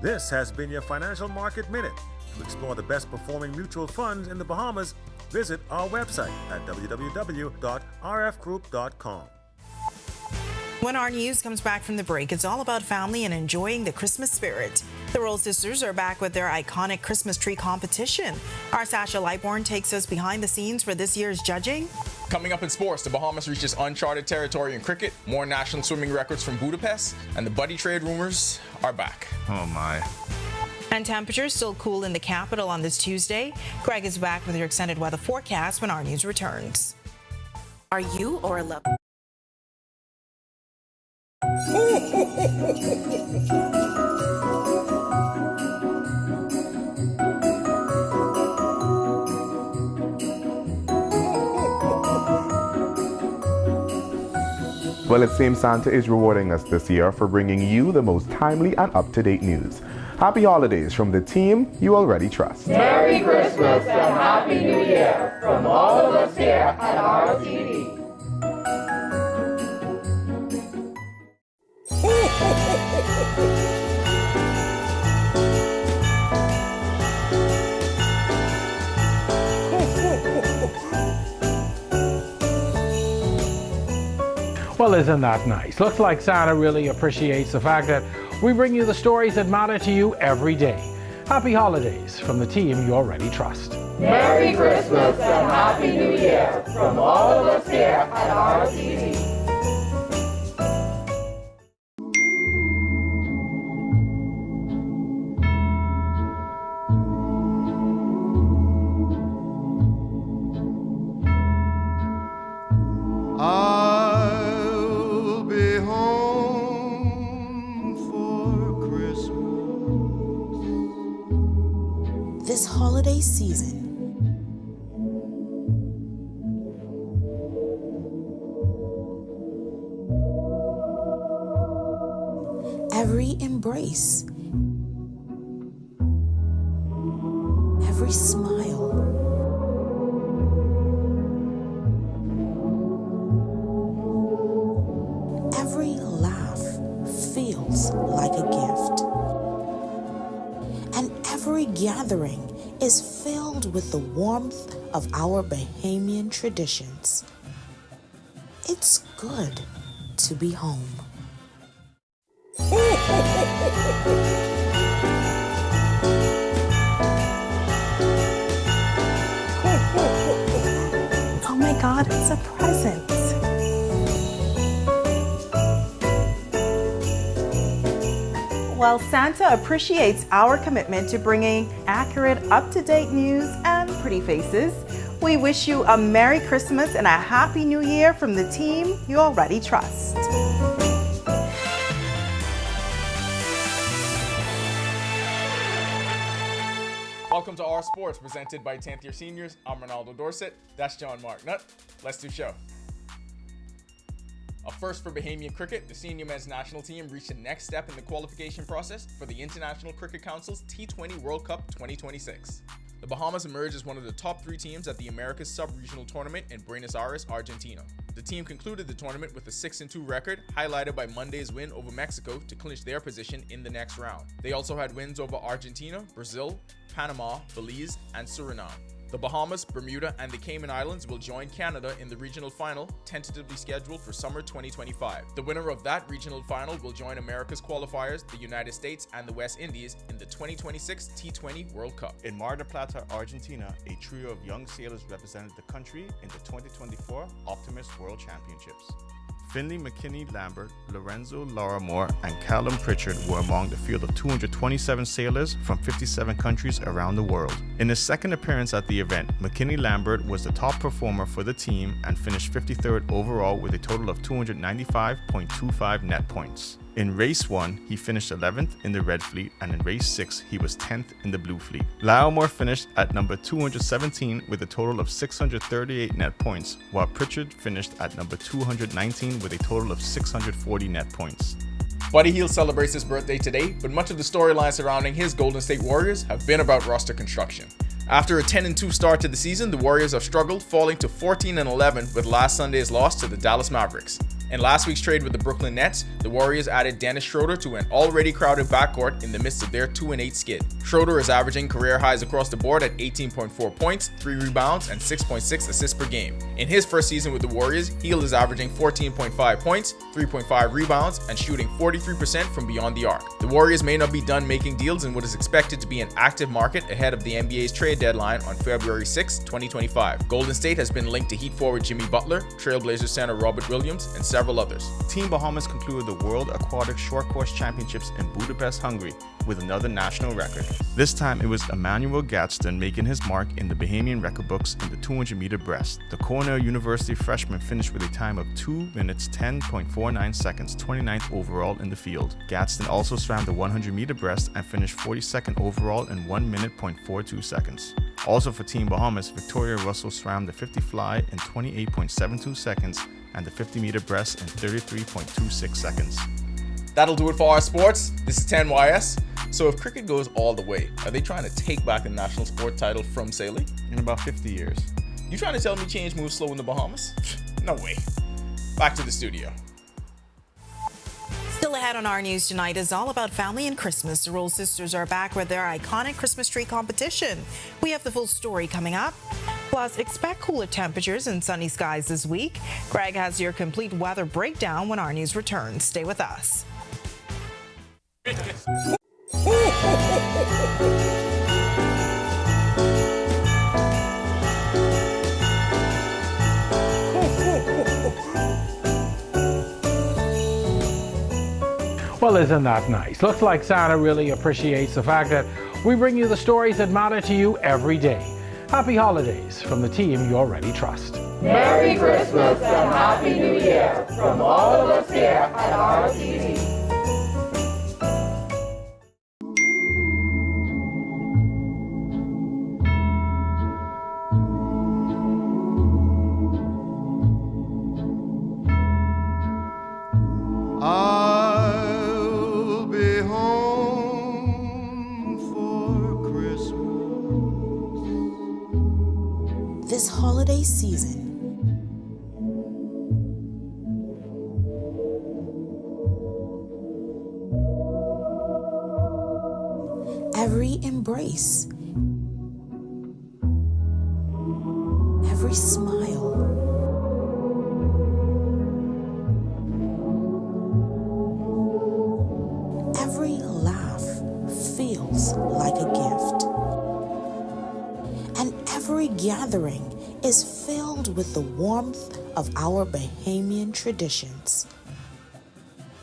This has been your Financial Market Minute. To explore the best performing mutual funds in the Bahamas, visit our website at www.rfgroup.com. When our news comes back from the break, it's all about family and enjoying the Christmas spirit. The Roll Sisters are back with their iconic Christmas tree competition. Our Sasha Lightborn takes us behind the scenes for this year's judging. Coming up in sports, the Bahamas reaches uncharted territory in cricket, more national swimming records from Budapest, and the buddy trade rumors are back. Oh my. And temperatures still cool in the capital on this Tuesday. Greg is back with your extended weather forecast when our news returns. Are you or a loved? Well, it seems Santa is rewarding us this year for bringing you the most timely and up-to-date news. Happy holidays from the team you already trust. Merry Christmas and Happy New Year from all of us here at RTV. Well, isn't that nice? Looks like Santa really appreciates the fact that we bring you the stories that matter to you every day. Happy holidays from the team you already trust. Merry Christmas and Happy New Year from all of us here at RTV. I'll be home for Christmas. This holiday season, every embrace, every smile, every laugh feels like a gift. And every gathering is filled with the warmth of our Bahamian traditions. It's good to be home. Oh my God, it's a present. Well, Santa appreciates our commitment to bringing accurate, up-to-date news and pretty faces. We wish you a Merry Christmas and a Happy New Year from the team you already trust. Welcome to Our Sports, presented by 10th Year Seniors. I'm Ronaldo Dorset. That's John Marknut. Let's do show. A first for Bahamian cricket, the senior men's national team reached the next step in the qualification process for the International Cricket Council's T20 World Cup 2026. The Bahamas emerged as one of the top 3 teams at the Americas Sub-Regional Tournament in Buenos Aires, Argentina. The team concluded the tournament with a 6-2 record, highlighted by Monday's win over Mexico to clinch their position in the next round. They also had wins over Argentina, Brazil, Panama, Belize, and Suriname. The Bahamas, Bermuda, and the Cayman Islands will join Canada in the regional final, tentatively scheduled for summer 2025. The winner of that regional final will join America's qualifiers, the United States and the West Indies, in the 2026 T20 World Cup. In Mar del Plata, Argentina, a trio of young sailors represented the country in the 2024 Optimus World Championships. Finley McKinney Lambert, Lorenzo Laramore, and Callum Pritchard were among the field of 227 sailors from 57 countries around the world. In his second appearance at the event, McKinney Lambert was the top performer for the team and finished 53rd overall with a total of 295.25 net points. In race 1, he finished 11th in the Red Fleet, and in race 6, he was 10th in the Blue Fleet. Laramore finished at number 217 with a total of 638 net points, while Pritchard finished at number 219 with a total of 640 net points. Buddy Hield celebrates his birthday today, but much of the storyline surrounding his Golden State Warriors have been about roster construction. After a 10-2 start to the season, the Warriors have struggled, falling to 14-11 with last Sunday's loss to the Dallas Mavericks. In last week's trade with the Brooklyn Nets, the Warriors added Dennis Schroeder to an already crowded backcourt in the midst of their 2-8 skid. Schroeder is averaging career highs across the board at 18.4 points, 3 rebounds, and 6.6 assists per game. In his first season with the Warriors, Hield is averaging 14.5 points, 3.5 rebounds, and shooting 43% from beyond the arc. The Warriors may not be done making deals in what is expected to be an active market ahead of the NBA's trade deadline on February 6, 2025. Golden State has been linked to Heat forward Jimmy Butler, Trailblazers center Robert Williams, and several others. Team Bahamas concluded the World Aquatic Short Course Championships in Budapest, Hungary, with another national record. This time it was Emmanuel Gadsden making his mark in the Bahamian record books in the 200-meter breast. The Cornell University freshman finished with a time of 2 minutes 10.49 seconds, 29th overall in the field. Gadsden also swam the 100-meter breast and finished 42nd overall in 1 minute 0.42 seconds. Also for Team Bahamas, Victoria Russell swam the 50 fly in 28.72 seconds and the 50-meter breast in 33.26 seconds. That'll do it for our sports. This is 10YS. So if cricket goes all the way, are they trying to take back the national sport title from sailing? In about 50 years. You trying to tell me change moves slow in the Bahamas? No way. Back to the studio. Still ahead on our news tonight is all about family and Christmas. The Roll Sisters are back with their iconic Christmas tree competition. We have the full story coming up. Plus, expect cooler temperatures and sunny skies this week. Greg has your complete weather breakdown when our news returns. Stay with us. Well, isn't that nice? Looks like Santa really appreciates the fact that we bring you the stories that matter to you every day. Happy holidays from the team you already trust. Merry Christmas and Happy New Year from all of us here at RTD. I'll be home for Christmas. This holiday season, every embrace, every smile, every laugh feels like a gift. And every gathering is filled with the warmth of our Bahamian traditions.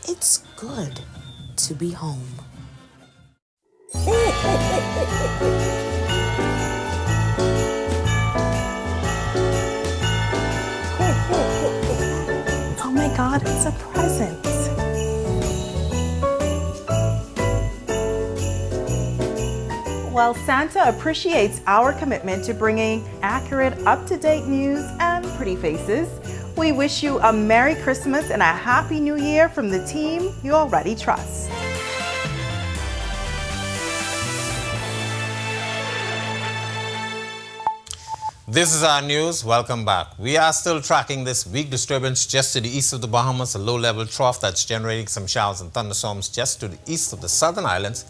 It's good to be home. Oh my God, it's a present. Well, Santa appreciates our commitment to bringing accurate, up-to-date news and pretty faces. We wish you a Merry Christmas and a Happy New Year from the team you already trust. This is our news. Welcome back. We are still tracking this weak disturbance just to the east of the Bahamas, a low-level trough that's generating some showers and thunderstorms just to the east of the southern islands.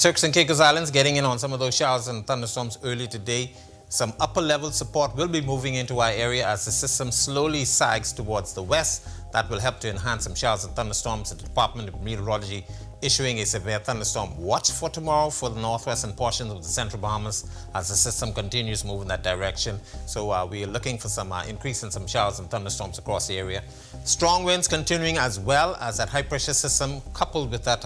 Turks and Caicos Islands getting in on some of those showers and thunderstorms early today. Some upper level support will be moving into our area as the system slowly sags towards the west. That will help to enhance some showers and thunderstorms. The Department of Meteorology issuing a severe thunderstorm watch for tomorrow for the northwestern portions of the central Bahamas as the system continues moving in that direction. So we are looking for some increase in some showers and thunderstorms across the area. Strong winds continuing as well as that high pressure system coupled with that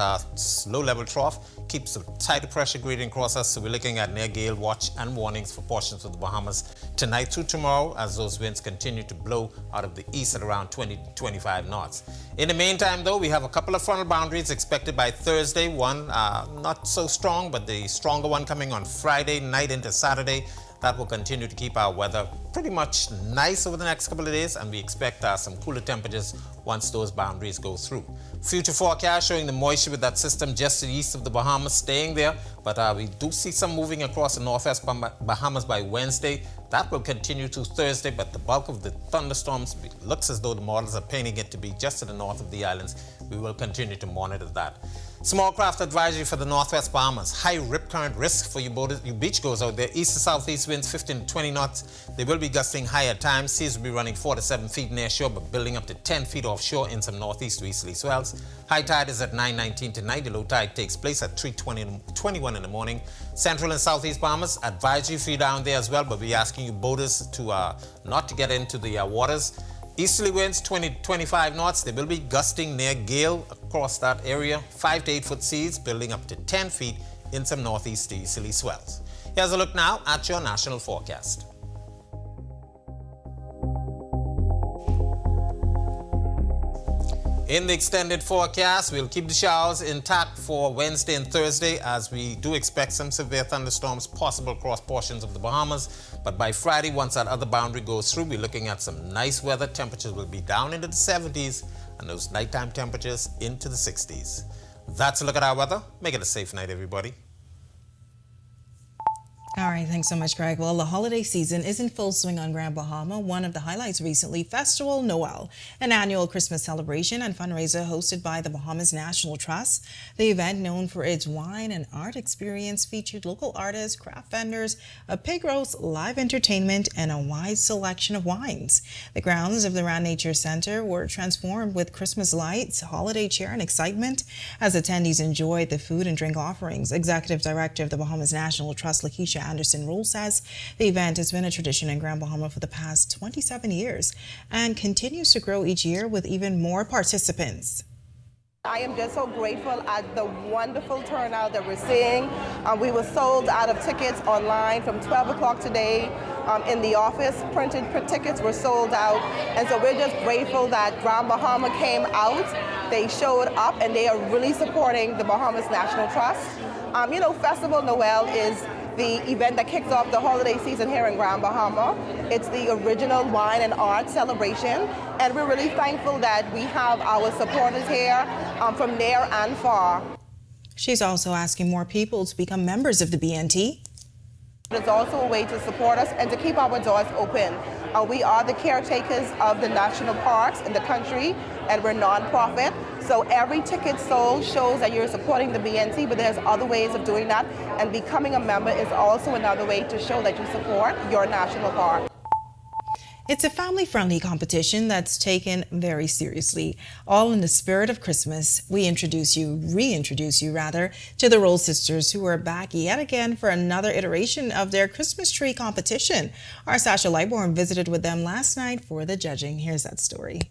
low level trough keeps the tighter pressure gradient across us. So we're looking at near gale watch and warnings for portions of the Bahamas tonight through tomorrow as those winds continue to blow out of the east at around 20 to 25 knots. In the meantime, though, we have a couple of frontal boundaries expected by Thursday. One not so strong, but the stronger one coming on Friday night into Saturday. That will continue to keep our weather pretty much nice over the next couple of days, and we expect some cooler temperatures once those boundaries go through. Future forecast showing the moisture with that system just to the east of the Bahamas staying there, but we do see some moving across the northwest Bahamas by Wednesday. That will continue to Thursday, but the bulk of the thunderstorms looks as though the models are painting it to be just to the north of the islands. We will continue to monitor that. Small craft advisory for the northwest Bahamas. High rip current risk for you beachgoers out there. East to southeast winds 15 to 20 knots. They will be gusting high at times. Seas will be running 4 to 7 feet near shore, but building up to 10 feet offshore in some northeast to easterly swells. High tide is at 9:19 tonight. The low tide takes place at 3:21 in the morning. Central and southeast Bahamas, advisory for you down there as well, but we're asking you boaters to not to get into the waters. Easterly winds 20 to 25 knots. They will be gusting near gale across that area. 5 to 8 foot seas building up to 10 feet in some northeast to easterly swells. Here's a look now at your national forecast. In the extended forecast, we'll keep the showers intact for Wednesday and Thursday as we do expect some severe thunderstorms possible across portions of the Bahamas. But by Friday, once that other boundary goes through, we're looking at some nice weather. Temperatures will be down into the 70s and those nighttime temperatures into the 60s. That's a look at our weather. Make it a safe night, everybody. All right, thanks so much, Greg. Well, the holiday season is in full swing on Grand Bahama. One of the highlights recently, Festival Noel, an annual Christmas celebration and fundraiser hosted by the Bahamas National Trust. The event, known for its wine and art experience, featured local artists, craft vendors, a pig roast, live entertainment, and a wide selection of wines. The grounds of the Rand Nature Center were transformed with Christmas lights, holiday cheer, and excitement as attendees enjoyed the food and drink offerings. Executive Director of the Bahamas National Trust, Lakeisha Anderson Rule, says the event has been a tradition in Grand Bahama for the past 27 years and continues to grow each year with even more participants. I am just so grateful at the wonderful turnout that we're seeing. We were sold out of tickets online from 12 o'clock today. In the office, printed tickets were sold out. And so we're just grateful that Grand Bahama came out. They showed up and they are really supporting the Bahamas National Trust. Festival Noel is the event that kicks off the holiday season here in Grand Bahama. It's the original wine and art celebration, and we're really thankful that we have our supporters here from near and far. She's also asking more people to become members of the BNT. It's also a way to support us and to keep our doors open. We are the caretakers of the national parks in the country, and we're non-profit. So every ticket sold shows that you're supporting the BNT, but there's other ways of doing that. And becoming a member is also another way to show that you support your national park. It's a family-friendly competition that's taken very seriously. All in the spirit of Christmas, we reintroduce you to the Roll Sisters, who are back yet again for another iteration of their Christmas tree competition. Our Sasha Lightborn visited with them last night for the judging. Here's that story.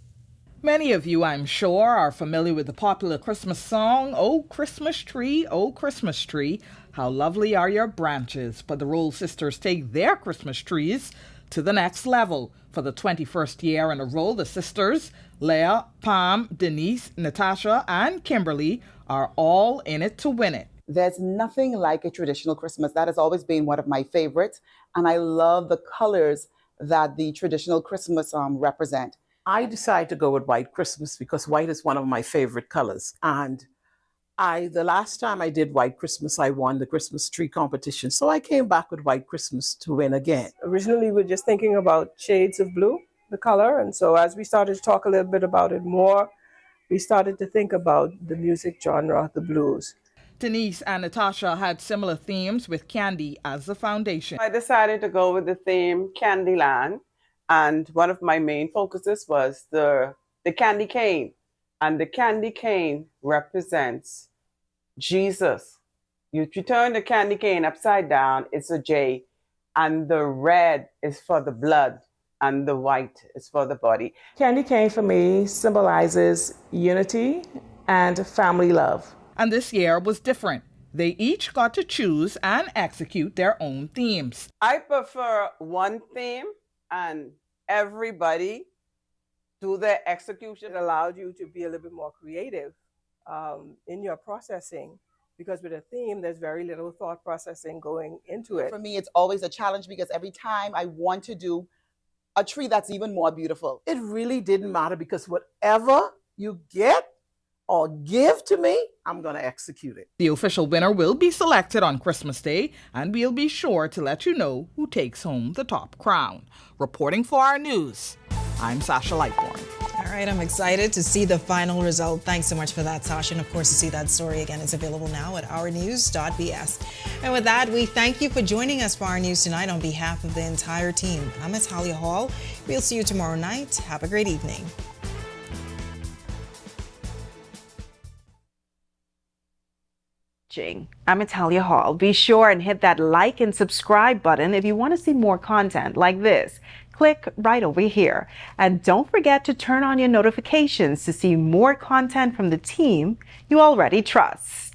Many of you, I'm sure, are familiar with the popular Christmas song, "Oh Christmas Tree, Oh Christmas Tree, How Lovely Are Your Branches." But the Roll Sisters take their Christmas trees to the next level. For the 21st year in a row, the sisters, Leah, Pam, Denise, Natasha, and Kimberly, are all in it to win it. There's nothing like a traditional Christmas. That has always been one of my favorites. And I love the colors that the traditional Christmas represent. I decided to go with white Christmas because white is one of my favorite colors. And the last time I did white Christmas, I won the Christmas tree competition. So I came back with white Christmas to win again. Originally, we were just thinking about shades of blue, the color. And so as we started to talk a little bit about it more, we started to think about the music genre, the blues. Denise and Natasha had similar themes with candy as the foundation. I decided to go with the theme Candyland, and one of my main focuses was the candy cane. And the candy cane represents Jesus. You turn the candy cane upside down, it's a J, and the red is for the blood, and the white is for the body. Candy cane for me symbolizes unity and family love. And this year was different. They each got to choose and execute their own themes. I prefer one theme and everybody do their execution. It allowed you to be a little bit more creative in your processing, because with a theme, there's very little thought processing going into it. For me, it's always a challenge because every time I want to do a tree that's even more beautiful. It really didn't matter because whatever you get or give to me, I'm going to execute it. The official winner will be selected on Christmas Day, and we'll be sure to let you know who takes home the top crown. Reporting for our news, I'm Sasha Lightbourne. All right, I'm excited to see the final result. Thanks so much for that, Sasha. And of course, to see that story again, it's available now at ournews.bs. And with that, we thank you for joining us for our news tonight on behalf of the entire team. I'm Talia Hall. We'll see you tomorrow night. Have a great evening. I'm Talia Hall. Be sure and hit that like and subscribe button if you want to see more content like this. Click right over here. And don't forget to turn on your notifications to see more content from the team you already trust.